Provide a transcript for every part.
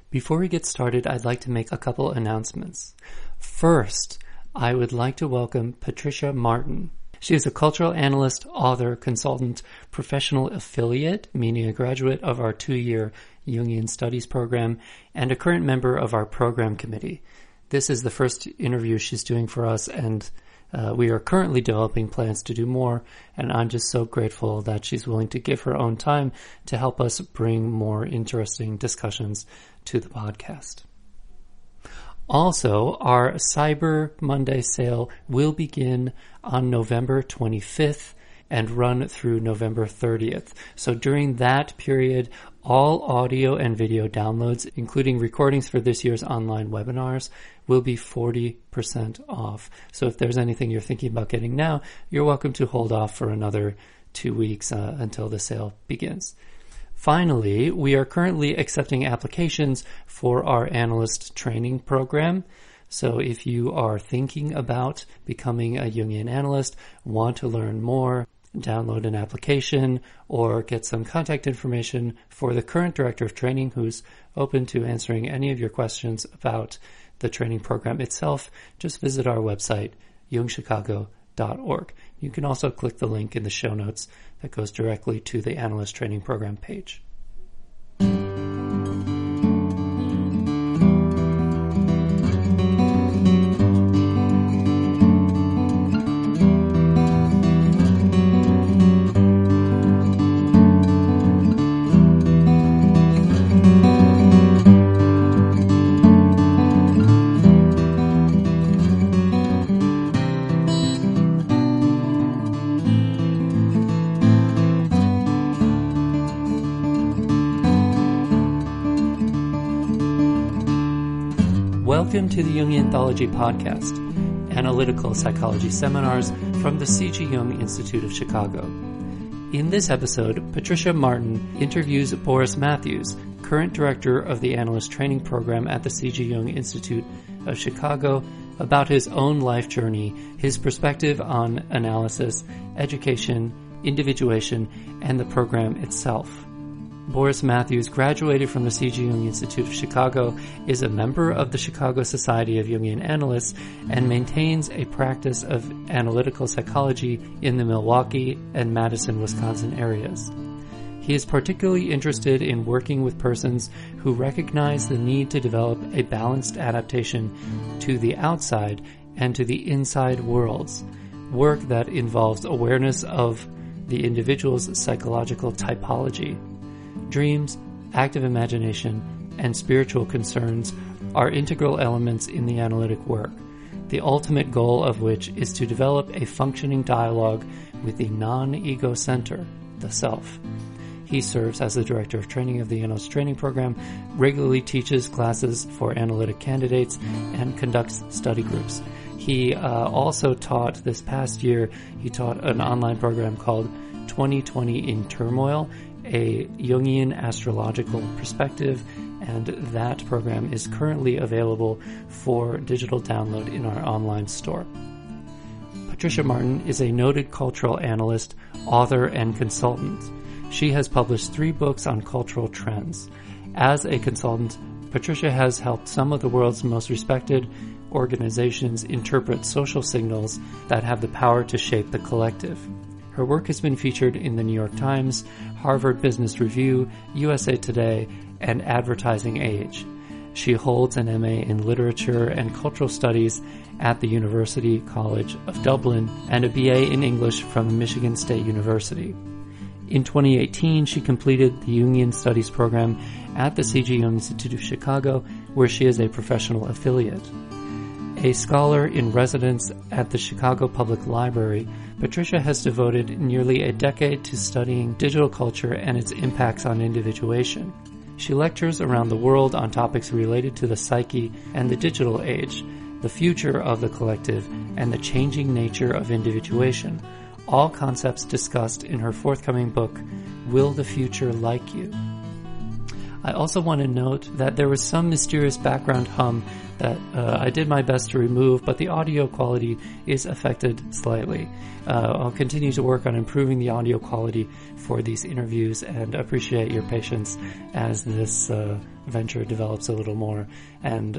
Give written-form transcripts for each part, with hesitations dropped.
Before we get started, I'd like to make a couple announcements. First, I would like to welcome Patricia Martin. She is a cultural analyst, author, consultant, professional affiliate, meaning a graduate of our 2-year Jungian Studies program, and a current member of our program committee. This is the first interview she's doing for us, and we are currently developing plans to do more, and I'm just so grateful that she's willing to give her own time to help us bring more interesting discussions to the podcast. Also, our Cyber Monday sale will begin on November 25th and run through November 30th. So during that period, all audio and video downloads, including recordings for this year's online webinars, will be 40% off. So if there's anything you're thinking about getting now, you're welcome to hold off for another 2 weeks until the sale begins. Finally, we are currently accepting applications for our analyst training program. So if you are thinking about becoming a Jungian analyst, want to learn more, download an application, or get some contact information for the current director of training who's open to answering any of your questions about the training program itself, just visit our website, jungchicago.org. You can also click the link in the show notes that goes directly to the analyst training program page. Welcome to the Jungian Anthology Podcast, analytical psychology seminars from the C.G. Jung Institute of Chicago. In this episode, Patricia Martin interviews Boris Matthews, current director of the Analyst Training Program at the C.G. Jung Institute of Chicago, about his own life journey, his perspective on analysis, education, individuation, and the program itself. Boris Matthews graduated from the C.G. Jung Institute of Chicago, is a member of the Chicago Society of Jungian Analysts, and maintains a practice of analytical psychology in the Milwaukee and Madison, Wisconsin areas. He is particularly interested in working with persons who recognize the need to develop a balanced adaptation to the outside and to the inside worlds, work that involves awareness of the individual's psychological typology. Dreams, active imagination, and spiritual concerns are integral elements in the analytic work, the ultimate goal of which is to develop a functioning dialogue with the non-ego center, the self. He serves as the director of training of the Analyst Training Program, regularly teaches classes for analytic candidates, and conducts study groups. He also taught this past year, he taught an online program called 2020 in Turmoil, a Jungian astrological perspective, and that program is currently available for digital download in our online store. Patricia Martin is a noted cultural analyst, author, and consultant. She has published 3 books on cultural trends. As a consultant, Patricia has helped some of the world's most respected organizations interpret social signals that have the power to shape the collective. Her work has been featured in the New York Times, Harvard Business Review, USA Today, and Advertising Age. She holds an MA in Literature and Cultural Studies at the University College of Dublin and a BA in English from Michigan State University. In 2018, she completed the Jungian Studies program at the C.G. Jung Institute of Chicago, where she is a professional affiliate. A scholar in residence at the Chicago Public Library, Patricia has devoted nearly a decade to studying digital culture and its impacts on individuation. She lectures around the world on topics related to the psyche and the digital age, the future of the collective, and the changing nature of individuation, all concepts discussed in her forthcoming book, Will the Future Like You? I also want to note that there was some mysterious background hum that I did my best to remove, but the audio quality is affected slightly. I'll continue to work on improving the audio quality for these interviews and appreciate your patience as this venture develops a little more and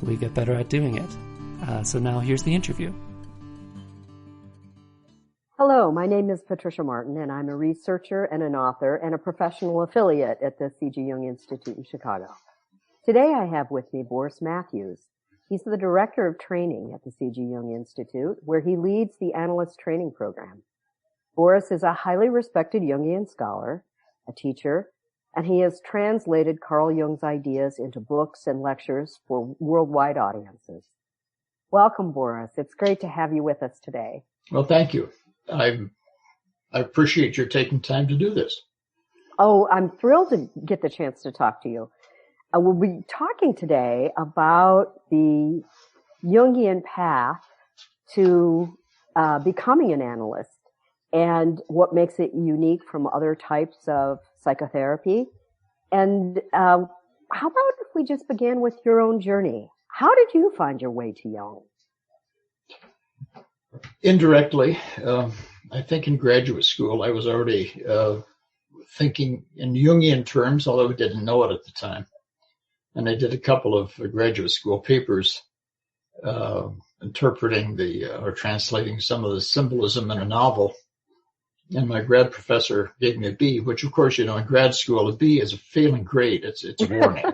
we get better at doing it. So now here's the interview. Hello, my name is Patricia Martin, and I'm a researcher and an author and a professional affiliate at the C.G. Jung Institute in Chicago. Today I have with me Boris Matthews. He's the Director of Training at the C.G. Jung Institute, where he leads the Analyst Training Program. Boris is a highly respected Jungian scholar, a teacher, and he has translated Carl Jung's ideas into books and lectures for worldwide audiences. Welcome, Boris. It's great to have you with us today. Well, thank you. I appreciate your taking time to do this. Oh, I'm thrilled to get the chance to talk to you. We'll be talking today about the Jungian path to becoming an analyst and what makes it unique from other types of psychotherapy. And how about if we just began with your own journey? How did you find your way to Jung? Indirectly, I think in graduate school I was already thinking in Jungian terms, although I didn't know it at the time. And I did a couple of graduate school papers interpreting or translating some of the symbolism in a novel. And my grad professor gave me a B, which of course, in grad school, a B is a failing grade. It's a warning.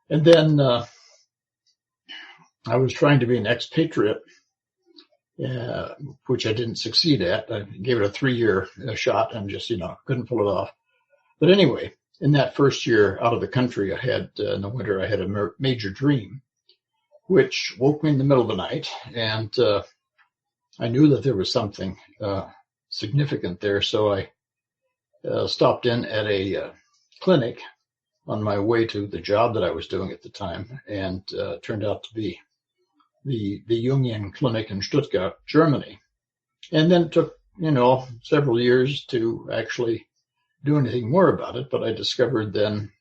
And then I was trying to be an expatriate, which I didn't succeed at. I gave it a 3-year shot and just, couldn't pull it off. But anyway, in that first year out of the country, in the winter, I had a major dream, which woke me in the middle of the night. And I knew that there was something significant there. So I stopped in at a clinic on my way to the job that I was doing at the time, and turned out to be the Jungian clinic in Stuttgart, Germany. And then it took, several years to actually do anything more about it. But I discovered then,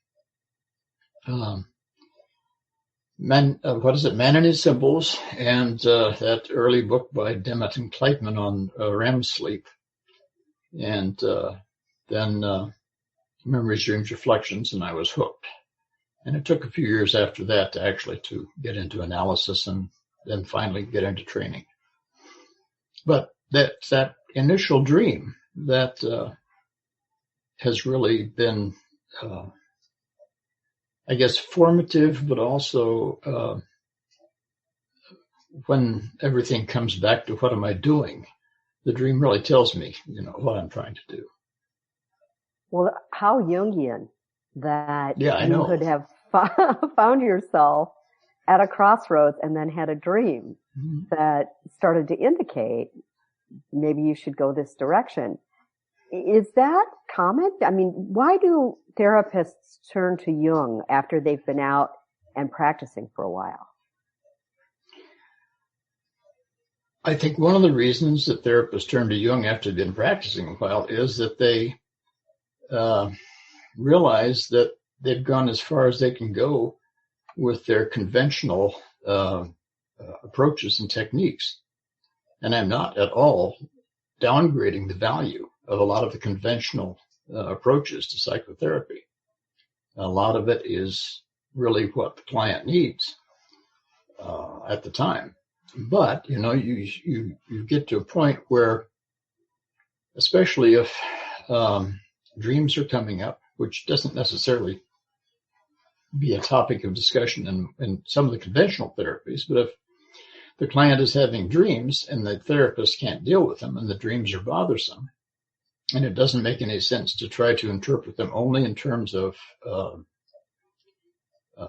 Man and His Symbols, and that early book by Demet and Kleitman on REM sleep. And then Memories, Dreams, Reflections, and I was hooked. And it took a few years after that to get into analysis and then finally get into training. But that initial dream that has really been, formative, but also when everything comes back to what am I doing, the dream really tells me, what I'm trying to do. Well, how Jungian that you could have found yourself at a crossroads and then had a dream that started to indicate maybe you should go this direction. Is that common? I mean, why do therapists turn to Jung after they've been out and practicing for a while? I think one of the reasons that therapists turn to Jung after they've been practicing a while is that they realize that they've gone as far as they can go with their conventional approaches and techniques. And I'm not at all downgrading the value of a lot of the conventional approaches to psychotherapy. A lot of it is really what the client needs at the time. But, you get to a point where, especially if dreams are coming up, which doesn't necessarily be a topic of discussion in some of the conventional therapies, but if the client is having dreams and the therapist can't deal with them and the dreams are bothersome, and it doesn't make any sense to try to interpret them only in terms of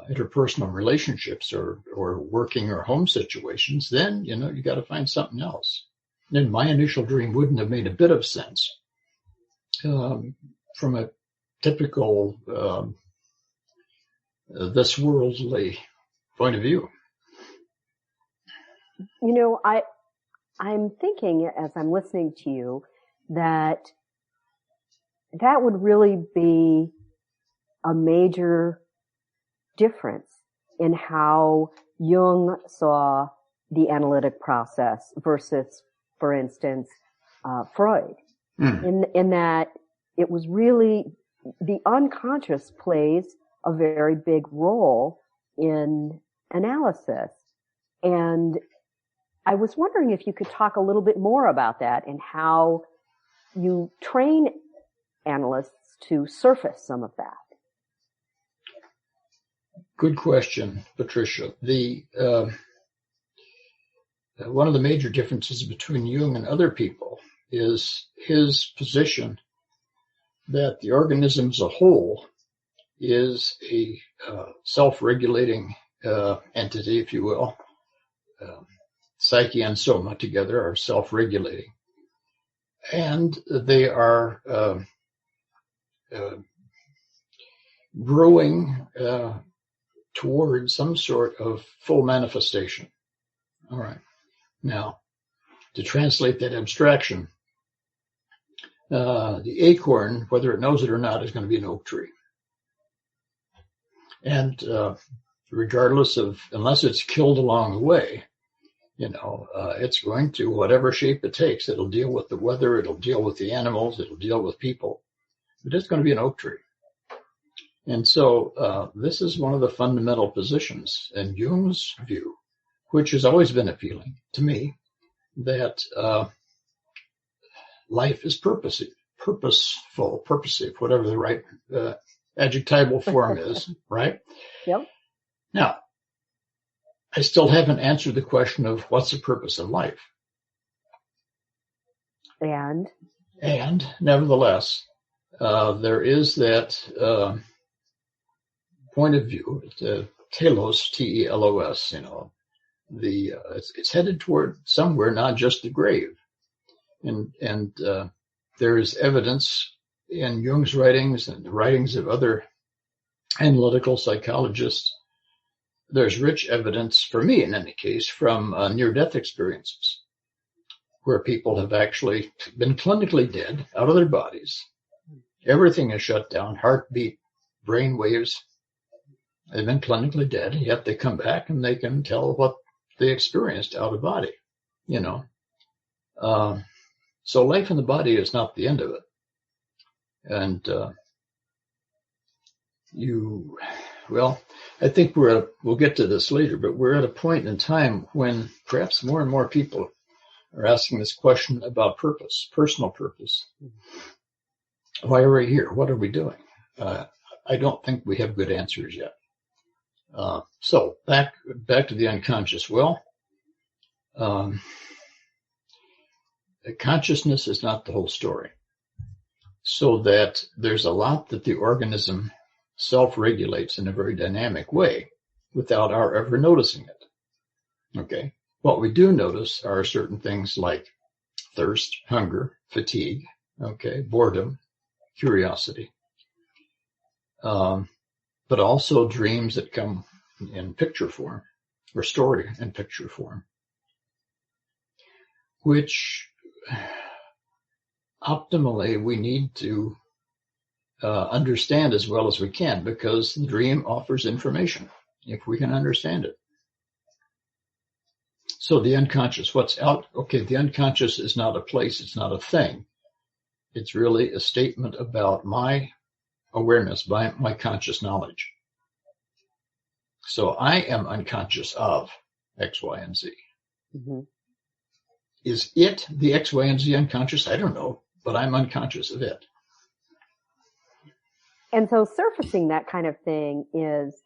interpersonal relationships or working or home situations, then, you got to find something else. And my initial dream wouldn't have made a bit of sense from a typical this worldly point of view. I'm thinking as I'm listening to you that would really be a major difference in how Jung saw the analytic process versus, for instance, Freud. In that it was really the unconscious plays a very big role in analysis. And I was wondering if you could talk a little bit more about that and how you train analysts to surface some of that. Good question, Patricia. One of the major differences between Jung and other people is his position that the organism as a whole is a self-regulating entity, if you will. Psyche and soma together are self-regulating. And they are growing toward some sort of full manifestation. All right. Now, to translate that abstraction, the acorn, whether it knows it or not, is going to be an oak tree. And regardless of, unless it's killed along the way, it's going to, whatever shape it takes, it'll deal with the weather, it'll deal with the animals, it'll deal with people. But it's going to be an oak tree. And so this is one of the fundamental positions in Jung's view, which has always been appealing to me, that life is purposive, whatever the right adjectival form is, right? Yep. Now, I still haven't answered the question of what's the purpose of life. And nevertheless, there is that point of view, telos, T-E-L-O-S, it's headed toward somewhere, not just the grave. And there is evidence in Jung's writings and the writings of other analytical psychologists. There's rich evidence, for me in any case, from near-death experiences where people have actually been clinically dead, out of their bodies. Everything is shut down, heartbeat, brain waves. They've been clinically dead, yet they come back and they can tell what they experienced out of body, So life in the body is not the end of it. And I think we'll get to this later, but we're at a point in time when perhaps more and more people are asking this question about purpose, personal purpose. Why are we here? What are we doing? I don't think we have good answers yet. So back to the unconscious. Well, consciousness is not the whole story. So that there's a lot that the organism self-regulates in a very dynamic way without our ever noticing it. Okay. What we do notice are certain things like thirst, hunger, fatigue, boredom, curiosity, but also dreams that come in picture form or story in picture form, which optimally we need to understand as well as we can, because the dream offers information if we can understand it. So the unconscious, what's out? Okay, the unconscious is not a place, it's not a thing. It's really a statement about my awareness, my conscious knowledge. So I am unconscious of X, Y, and Z. Mm-hmm. Is it the X, Y, and Z unconscious? I don't know, but I'm unconscious of it. And so surfacing that kind of thing is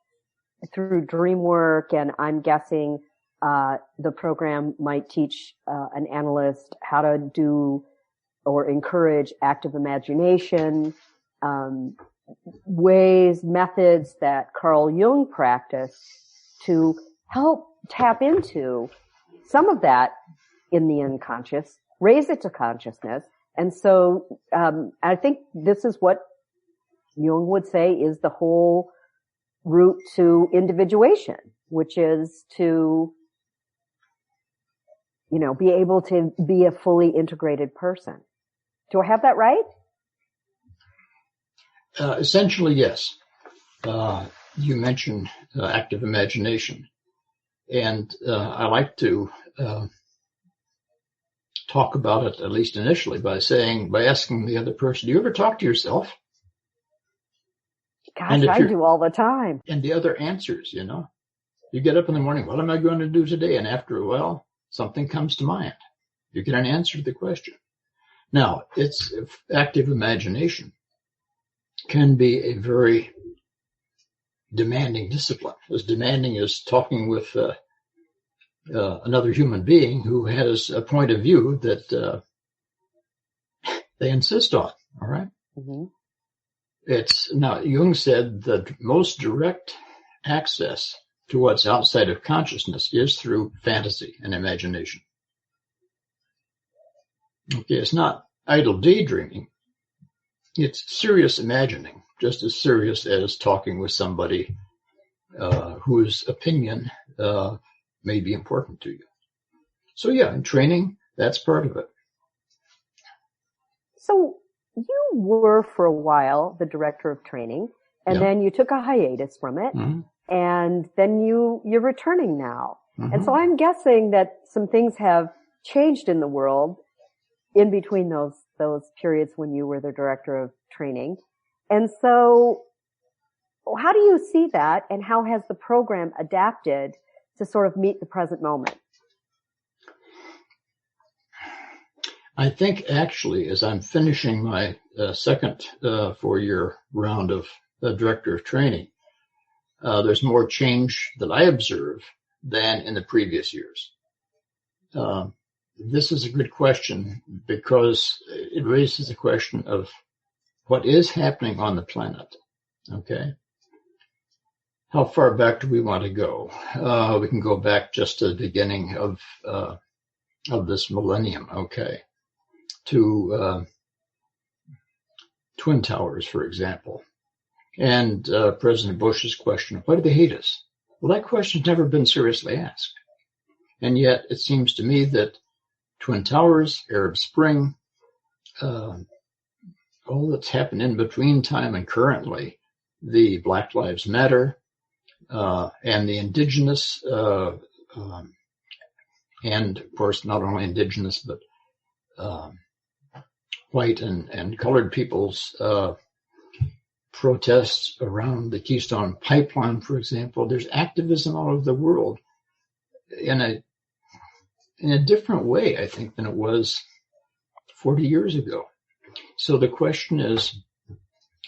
through dream work, and I'm guessing the program might teach an analyst how to do or encourage active imagination, methods that Carl Jung practiced to help tap into some of that in the unconscious, raise it to consciousness. And so I think this is what Jung would say is the whole route to individuation, which is to, be able to be a fully integrated person. Do I have that right? Essentially, yes. you mentioned active imagination. And I like to talk about it, at least initially, by asking the other person, do you ever talk to yourself? Gosh, I do all the time. And the other answers, you get up in the morning, what am I going to do today? And after a while, something comes to mind. You get an answer to the question. Now, it's active imagination can be a very demanding discipline, as demanding as talking with another human being who has a point of view that they insist on. All right. Mm-hmm. Now Jung said that most direct access to what's outside of consciousness is through fantasy and imagination. Okay, it's not idle daydreaming. It's serious imagining, just as serious as talking with somebody whose opinion may be important to you. So yeah, in training, that's part of it. So you were for a while the director of training, and then you took a hiatus from it, and then you're returning now. And so I'm guessing that some things have changed in the world in between those periods when you were the director of training. And so how do you see that, and how has the program adapted to sort of meet the present moment? I think actually, as I'm finishing my second 4-year round of director of training, there's more change that I observe than in the previous years. This is a good question because it raises the question of what is happening on the planet. Okay. How far back do we want to go? We can go back just to the beginning of this millennium. Okay. To Twin Towers, for example, and President Bush's question, why do they hate us? Well, that question's never been seriously asked. And yet it seems to me that Twin Towers, Arab Spring, all that's happened in between time and currently, the Black Lives Matter, and the indigenous, and of course not only indigenous, but white and colored people's protests around the Keystone Pipeline, for example. There's activism all over the world in a different way, I think, than it was 40 years ago. So the question is,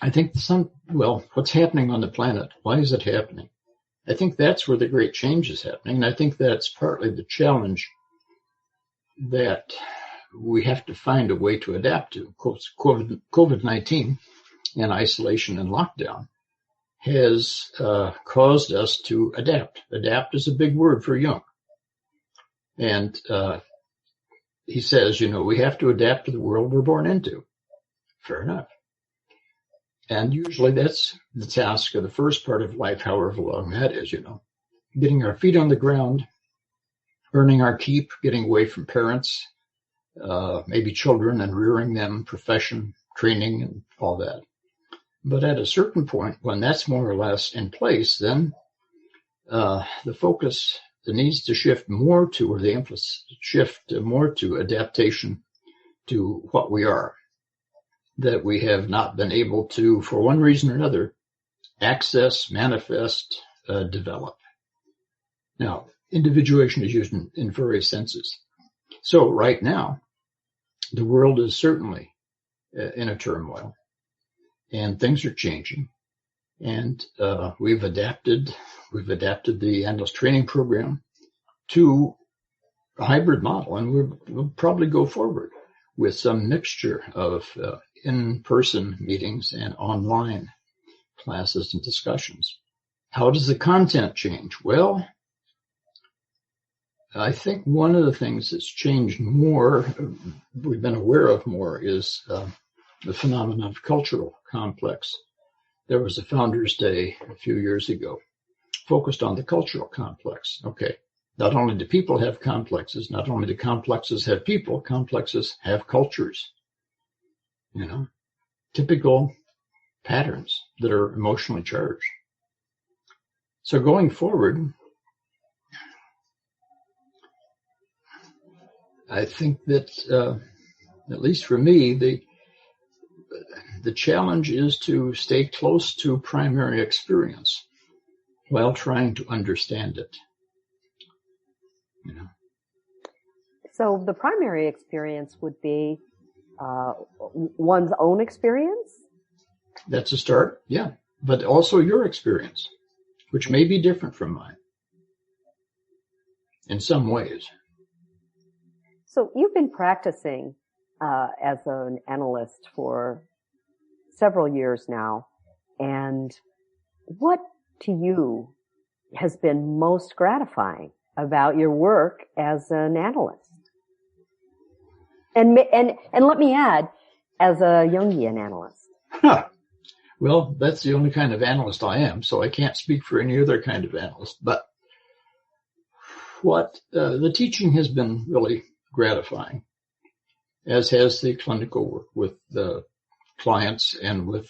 I think what's happening on the planet? Why is it happening? I think that's where the great change is happening. And I think that's partly the challenge that we have to find a way to adapt to. COVID-19 and isolation and lockdown has caused us to adapt. Adapt is a big word for Jung. And he says, we have to adapt to the world we're born into. Fair enough. And usually that's the task of the first part of life, however long that is, getting our feet on the ground, earning our keep, getting away from parents, maybe children, and rearing them, profession, training, and all that. But at a certain point, when that's more or less in place, then the focus needs to shift more to, or the emphasis shift more to adaptation to what we are, that we have not been able to, for one reason or another, access, manifest, develop. Now, individuation is used in various senses. So right now, the world is certainly in a turmoil, and things are changing. And we've adapted the endless training program to a hybrid model, and we'll probably go forward with some mixture of in-person meetings and online classes and discussions. How does the content change? Well, I think one of the things that's changed more, we've been aware of more, is the phenomenon of cultural complex. There was a Founders Day a few years ago focused on the cultural complex. Okay, not only do people have complexes, not only do complexes have people, complexes have cultures. Typical patterns that are emotionally charged. So going forward, I think that, at least for me, the challenge is to stay close to primary experience while trying to understand it. You know. So the primary experience would be one's own experience? That's a start, yeah. But also your experience, which may be different from mine in some ways. So you've been practicing as an analyst for several years now, and what to you has been most gratifying about your work as an analyst? And let me add, as a Jungian analyst. Huh. Well, that's the only kind of analyst I am, so I can't speak for any other kind of analyst. But what the teaching has been really gratifying, as has the clinical work with the clients and with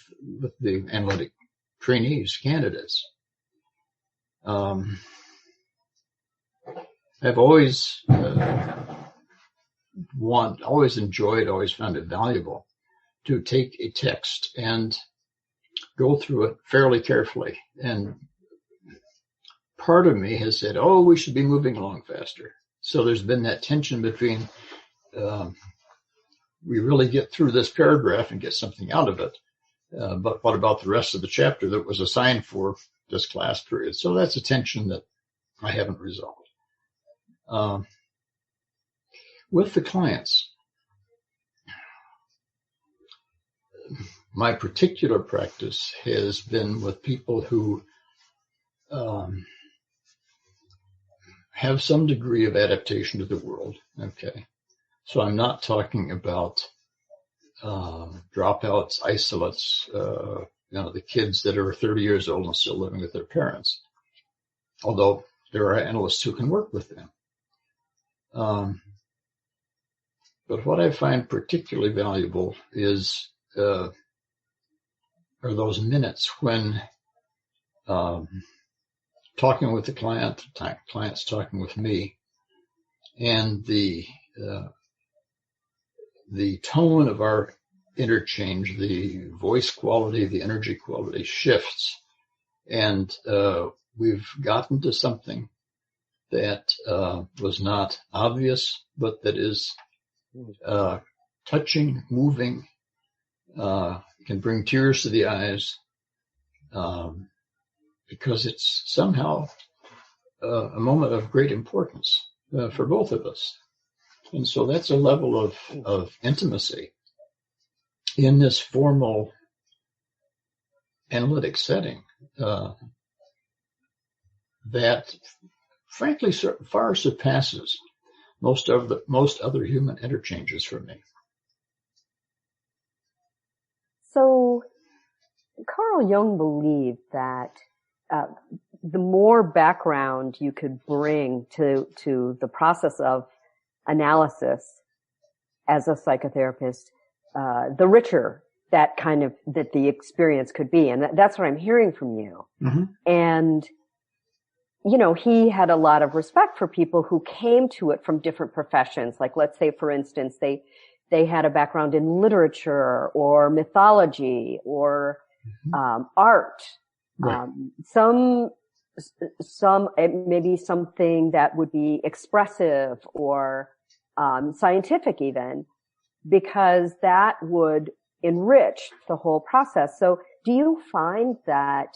the analytic trainees, candidates. I've always enjoyed, always found it valuable to take a text and go through it fairly carefully. And part of me has said, oh, we should be moving along faster. So there's been that tension between we really get through this paragraph and get something out of it. But what about the rest of the chapter that was assigned for this class period? So that's a tension that I haven't resolved. With the clients, my particular practice has been with people who have some degree of adaptation to the world. Okay. So I'm not talking about dropouts, isolates, the kids that are 30 years old and still living with their parents, although there are analysts who can work with them. But what I find particularly valuable is are those minutes when talking with the client's talking with me, and the tone of our interchange, the voice quality, the energy quality shifts, and we've gotten to something that was not obvious, but that is touching, moving, can bring tears to the eyes, because it's somehow a moment of great importance for both of us. And so that's a level of intimacy in this formal analytic setting that frankly far surpasses most other human interchanges for me. So Carl Jung believed that the more background you could bring to the process of analysis as a psychotherapist, the richer that the experience could be. And that's what I'm hearing from you. Mm-hmm. And, he had a lot of respect for people who came to it from different professions. Like, let's say, for instance, they had a background in literature or mythology or art. Right. Some maybe something that would be expressive or scientific even, because that would enrich the whole process. So do you find that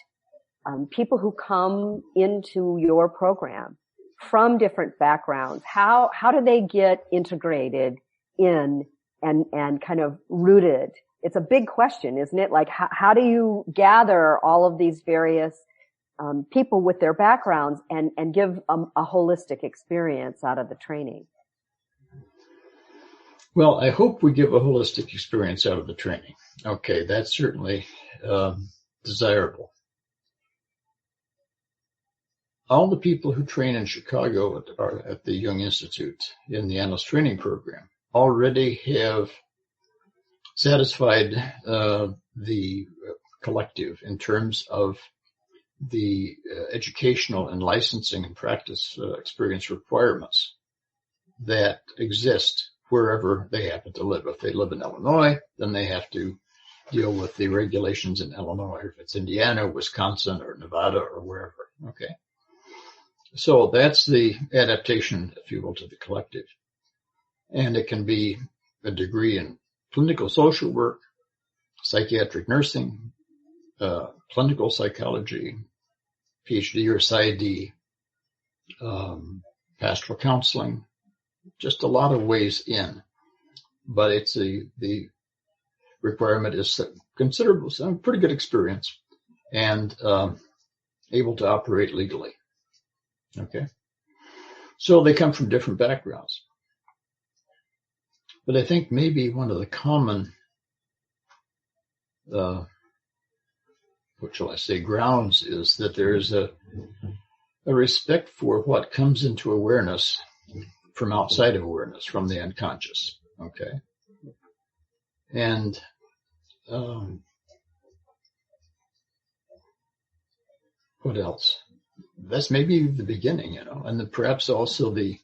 people who come into your program from different backgrounds, how do they get integrated in and kind of rooted? It's a big question, isn't it? Like, how do you gather all of these various people with their backgrounds and give a holistic experience out of the training? Well, I hope we give a holistic experience out of the training. Okay, that's certainly desirable. All the people who train in Chicago at the Jung Institute in the Analyst Training Program already have satisfied the collective in terms of educational and licensing and practice experience requirements that exist wherever they happen to live. If they live in Illinois, then they have to deal with the regulations in Illinois. If it's Indiana, Wisconsin, or Nevada, or wherever. Okay. So that's the adaptation, if you will, to the collective. And it can be a degree in clinical social work, psychiatric nursing, clinical psychology, PhD or PsyD, pastoral counseling, just a lot of ways in. But it's the requirement is considerable, some pretty good experience, and able to operate legally. Okay. So they come from different backgrounds. But I think maybe one of the common, what shall I say, grounds is that there is a respect for what comes into awareness from outside of awareness, from the unconscious. Okay. And what else? That's maybe the beginning, and then perhaps also the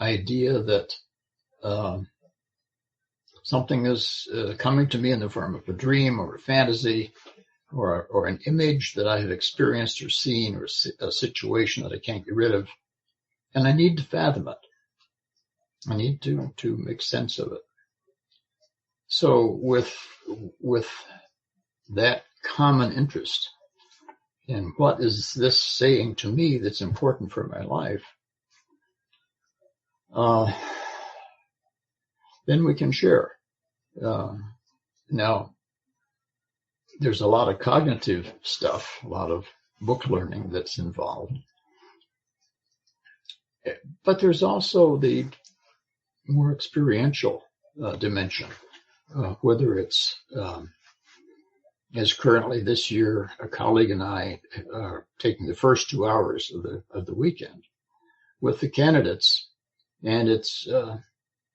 idea that something is coming to me in the form of a dream or a fantasy or an image that I have experienced or seen, or a situation that I can't get rid of, and I need to fathom it. I need to make sense of it. So with that common interest in what is this saying to me that's important for my life, then we can share. Now, there's a lot of cognitive stuff, a lot of book learning that's involved. But there's also the more experiential dimension, whether it's, as currently this year, a colleague and I are taking the first 2 hours of the weekend with the candidates, and it's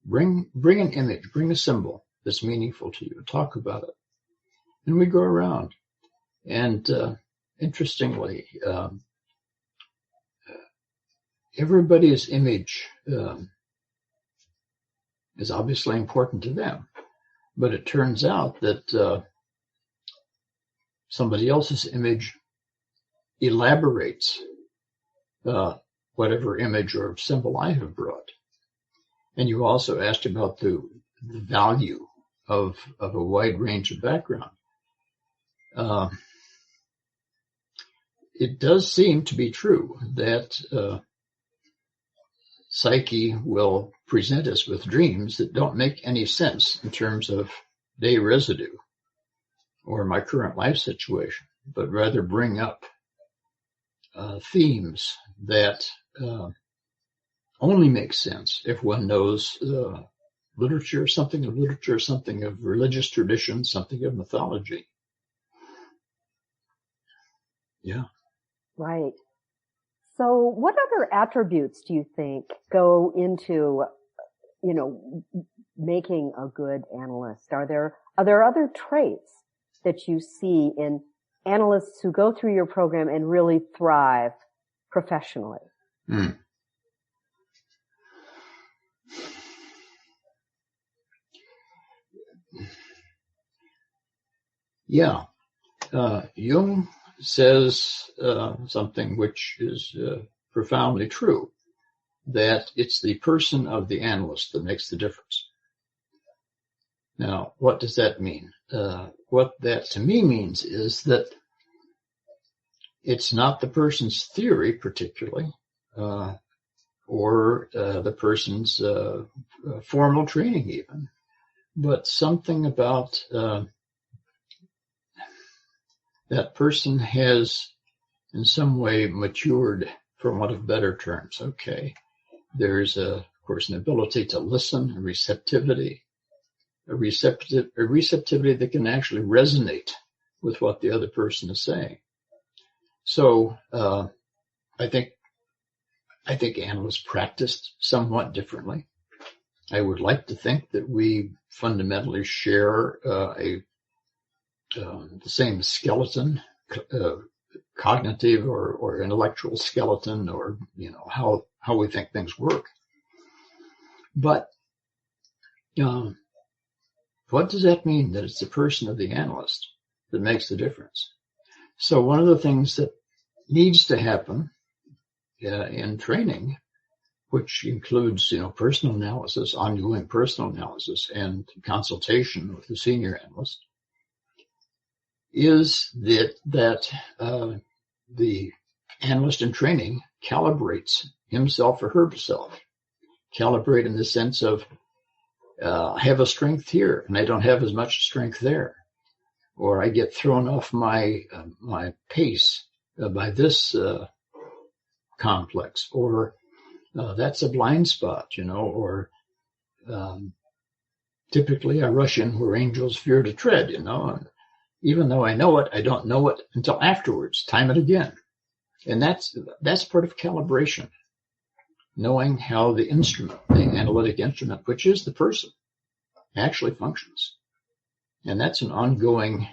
bring an image, bring a symbol that's meaningful to you, talk about it. And we go around. And interestingly, everybody's image is obviously important to them. But it turns out that somebody else's image elaborates whatever image or symbol I have brought. And you also asked about the value of a wide range of background. It does seem to be true that psyche will present us with dreams that don't make any sense in terms of day residue or my current life situation, but rather bring up themes that only make sense if one knows literature, something of religious tradition, something of mythology. Yeah. Right. So what other attributes do you think go into, making a good analyst? Are there other traits that you see in analysts who go through your program and really thrive professionally? Yeah. Jung says something which is profoundly true, that it's the person of the analyst that makes the difference. Now, what does that mean? What that to me means is that it's not the person's theory particularly, or the person's formal training even, but something about that person has in some way matured, for want of better terms. Okay. There's of course an ability to listen, a receptivity that can actually resonate with what the other person is saying. So, I think analysts practiced somewhat differently. I would like to think that we fundamentally share the same skeleton cognitive or intellectual skeleton, or, how we think things work. But, what does that mean? That it's the person of the analyst that makes the difference. So one of the things that needs to happen in training, which includes, personal analysis, ongoing personal analysis, and consultation with the senior analyst, is that the analyst in training calibrates himself or herself. Calibrate in the sense of, I have a strength here and I don't have as much strength there. Or I get thrown off my pace by this complex. Or that's a blind spot, or typically I rush in where angels fear to tread, and even though I know it, I don't know it until afterwards, time it again. And that's part of calibration, knowing how the instrument, the analytic instrument, which is the person, actually functions. And that's an ongoing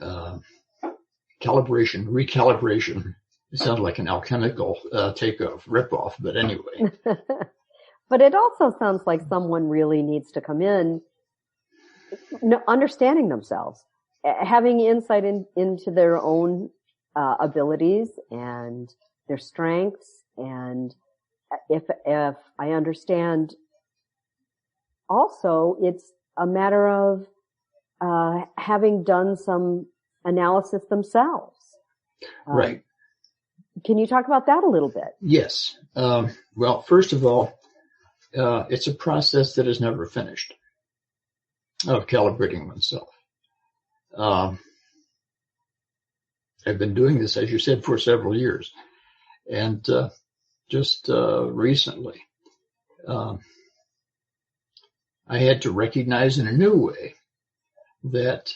calibration, recalibration. It sounds like an alchemical takeoff, ripoff, but anyway. But it also sounds like someone really needs to come in understanding themselves, having insight into their own abilities and their strengths. And if I understand, also it's a matter of having done some analysis themselves. Right. Can you talk about that a little bit? Yes. Well, first of all, it's a process that is never finished, of calibrating oneself. I've been doing this, as you said, for several years. And just recently, I had to recognize in a new way that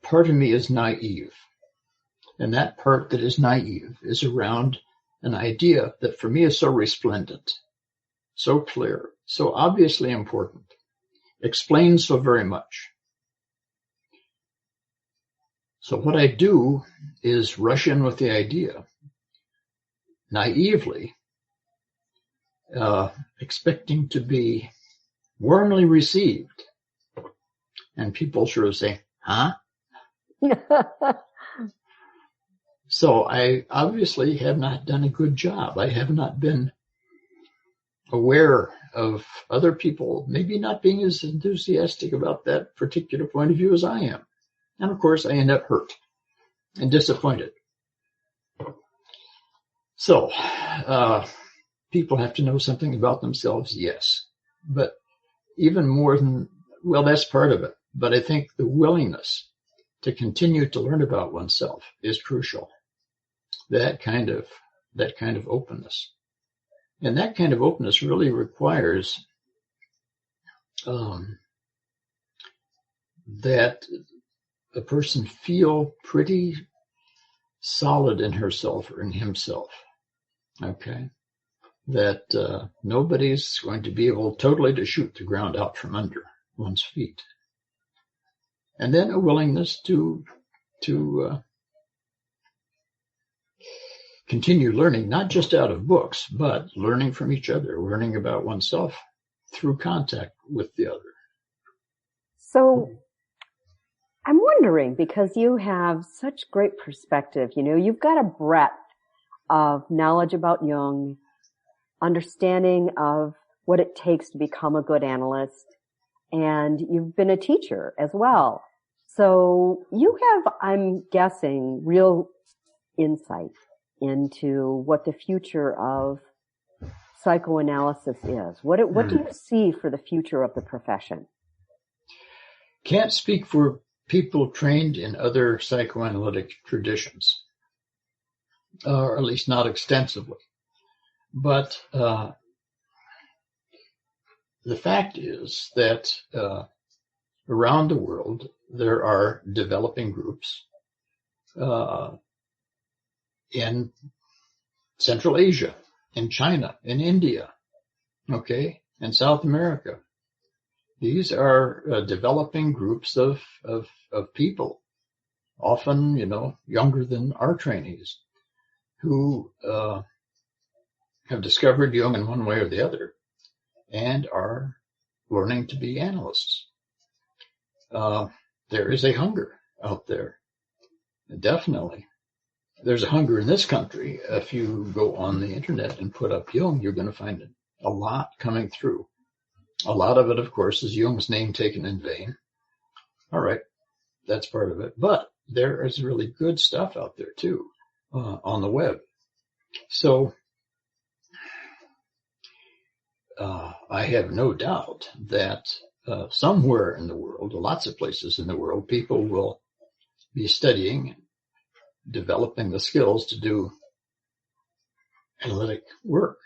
part of me is naive. And that part that is naive is around an idea that for me is so resplendent, so clear, so obviously important, explains so very much. So what I do is rush in with the idea, naively, expecting to be warmly received. And people sort of say, huh? So I obviously have not done a good job. I have not been aware of other people maybe not being as enthusiastic about that particular point of view as I am. And of course, I end up hurt and disappointed. So, people have to know something about themselves, yes. But even more than, well, that's part of it. But I think the willingness to continue to learn about oneself is crucial. That kind of openness. And that kind of openness really requires that a person feel pretty solid in herself or in himself. Okay? That nobody's going to be able totally to shoot the ground out from under one's feet. And then a willingness to continue learning, not just out of books, but learning from each other, learning about oneself through contact with the other. So I'm wondering, because you have such great perspective, you've got a breadth of knowledge about Jung, understanding of what it takes to become a good analyst, and you've been a teacher as well. So you have, I'm guessing, real insight into what the future of psychoanalysis is. What do you see for the future of the profession? Can't speak for people trained in other psychoanalytic traditions, or at least not extensively. But the fact is that around the world there are developing groups in Central Asia, in China, in India, okay, in South America. These are developing groups of people often, younger than our trainees, who have discovered Jung in one way or the other and are learning to be analysts. There is a hunger out there, definitely. There's a hunger in this country. If you go on the internet and put up Jung, you're going to find a lot coming through. A lot of it, of course, is Jung's name taken in vain. All right, that's part of it. But there is really good stuff out there, too, on the web. So I have no doubt that somewhere in the world, lots of places in the world, people will be studying, developing the skills to do analytic work,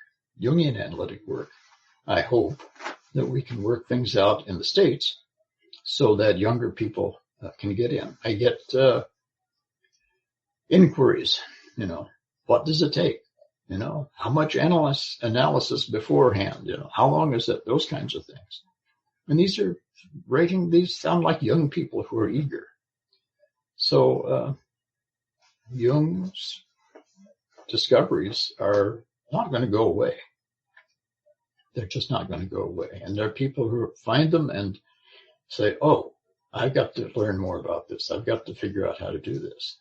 Jungian analytic work. I hope that we can work things out in the States so that younger people can get in. I get inquiries, what does it take? How much analysis beforehand? How long is it? Those kinds of things. And these sound like young people who are eager. So Jung's discoveries are not going to go away. They're just not going to go away. And there are people who find them and say, oh, I've got to learn more about this. I've got to figure out how to do this.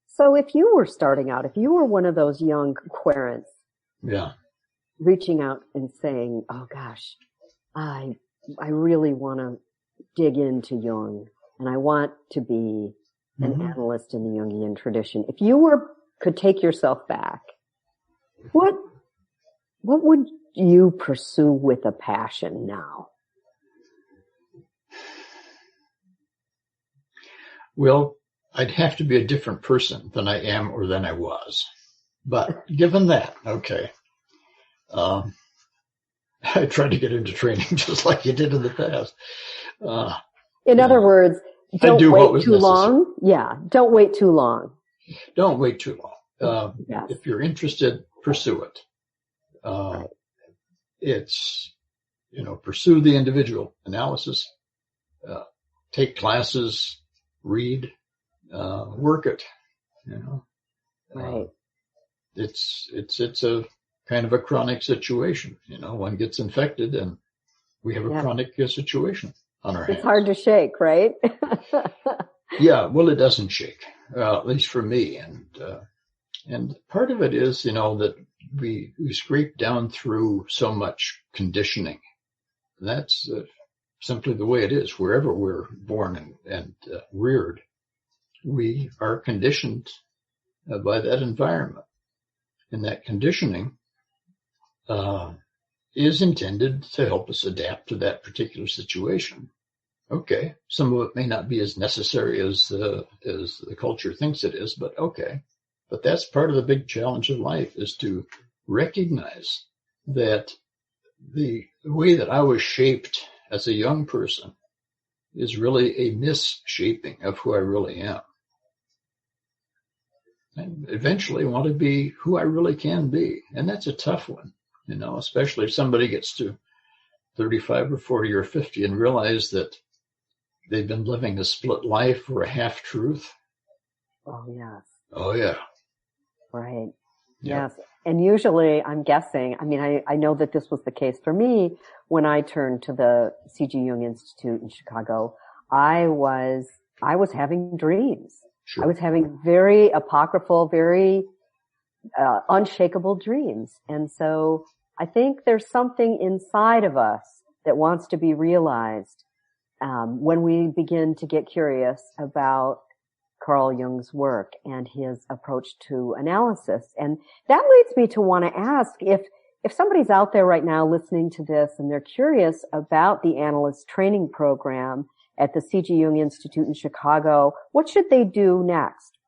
So if you were starting out, if you were one of those young querents, reaching out and saying, oh gosh, I really want to dig into Jung and I want to be an analyst in the Jungian tradition. If you could take yourself back, what would you pursue with a passion now? Well, I'd have to be a different person than I am or than I was. But given that, okay, I tried to get into training just like you did in the past. In other words, don't wait too long. Yeah, don't wait too long. Don't wait too long. If you're interested, pursue it. It's, pursue the individual analysis, take classes, read, work it, Right. It's a kind of a chronic situation. One gets infected and we have a chronic situation on our hands. It's hard to shake, right? Yeah, well, it doesn't shake, at least for me. And part of it is, that we scrape down through so much conditioning. That's simply the way it is. Wherever we're born and reared, we are conditioned by that environment. And that conditioning is intended to help us adapt to that particular situation. Okay, some of it may not be as necessary as the culture thinks it is, but okay. But that's part of the big challenge of life, is to recognize that the way that I was shaped as a young person is really a misshaping of who I really am. And eventually want to be who I really can be. And that's a tough one, especially if somebody gets to 35 or 40 or 50 and realize that they've been living a split life or a half-truth. Oh, yes. Oh, yeah. Right. Yeah. Yes. And usually, I'm guessing, I know that this was the case for me when I turned to the C.G. Jung Institute in Chicago. I was having dreams. Sure. I was having very apocryphal, very unshakable dreams. And so I think there's something inside of us that wants to be realized when we begin to get curious about Carl Jung's work and his approach to analysis. And that leads me to want to ask if somebody's out there right now listening to this and they're curious about the analyst training program at the C.G. Jung Institute in Chicago, what should they do next?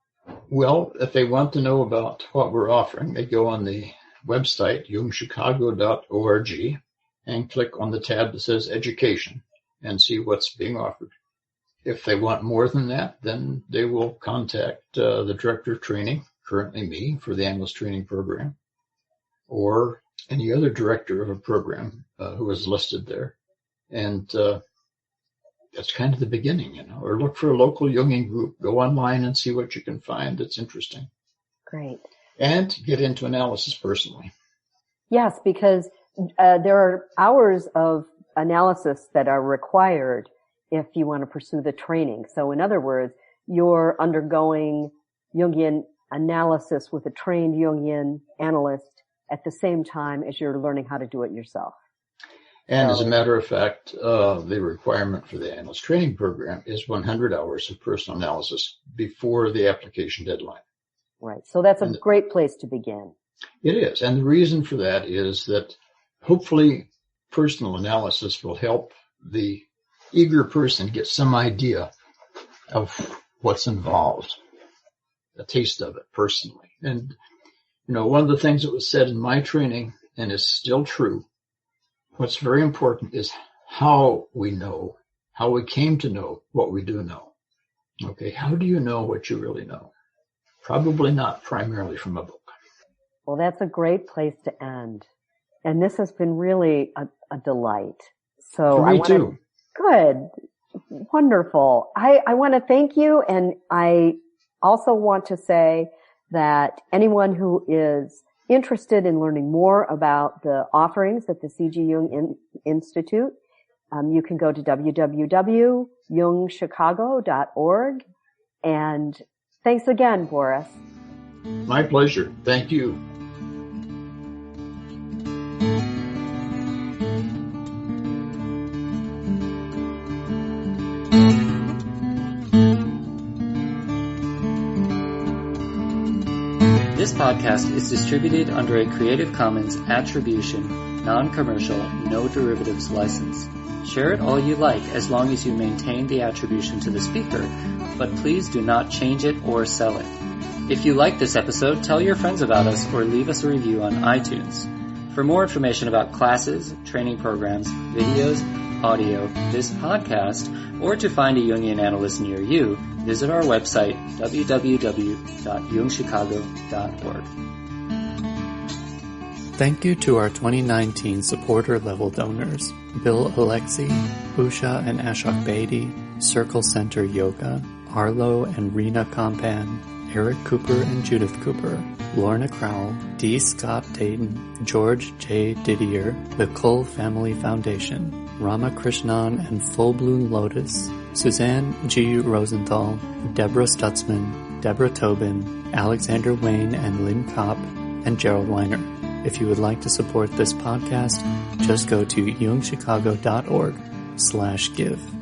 Well, if they want to know about what we're offering, they go on the website, jungchicago.org, and click on the tab that says Education and see what's being offered. If they want more than that, then they will contact the Director of Training, currently me, for the Analyst Training Program, or any other director of a program who is listed there. And that's kind of the beginning, or look for a local Jungian group, go online and see what you can find that's interesting. Great. And get into analysis personally. Yes, because there are hours of analysis that are required if you want to pursue the training. So in other words, you're undergoing Jungian analysis with a trained Jungian analyst at the same time as you're learning how to do it yourself. And as a matter of fact, the requirement for the analyst training program is 100 hours of personal analysis before the application deadline. Right. So that's a great place to begin. It is. And the reason for that is that hopefully personal analysis will help the eager person get some idea of what's involved, a taste of it personally. And, one of the things that was said in my training, and is still true, what's very important is how we know, how we came to know what we do know. Okay, how do you know what you really know? Probably not primarily from a book. Well, that's a great place to end. And this has been really a delight. So for me too. Good. Wonderful. I want to thank you. And I also want to say that anyone who is interested in learning more about the offerings at the C.G. Jung Institute, you can go to www.jungchicago.org. And thanks again, Boris. My pleasure. Thank you. This podcast is distributed under a Creative Commons Attribution, Non-Commercial, No Derivatives license. Share it all you like as long as you maintain the attribution to the speaker, but please do not change it or sell it. If you like this episode, tell your friends about us or leave us a review on iTunes. For more information about classes, training programs, videos, audio, this podcast, or to find a Jungian analyst near you, visit our website, www.jungchicago.org. Thank you to our 2019 supporter level donors, Bill Alexy, Usha and Ashok Bedi, Circle Center Yoga, Arlo and Rena Compaan, Eric Cooper and Judith Cooper, Lorna Crowl, D. Scott Dayton, George J. Didier, the Kroll Family Foundation, Ramaa Krishnan and Full Bloom Lotus, Suzanne G. Rosenthal, Deborah Stutsman, Deborah Tobin, Alexander Wayne and Lynn Kopp, and Gerald Weiner. If you would like to support this podcast, just go to jungchicago.org/give.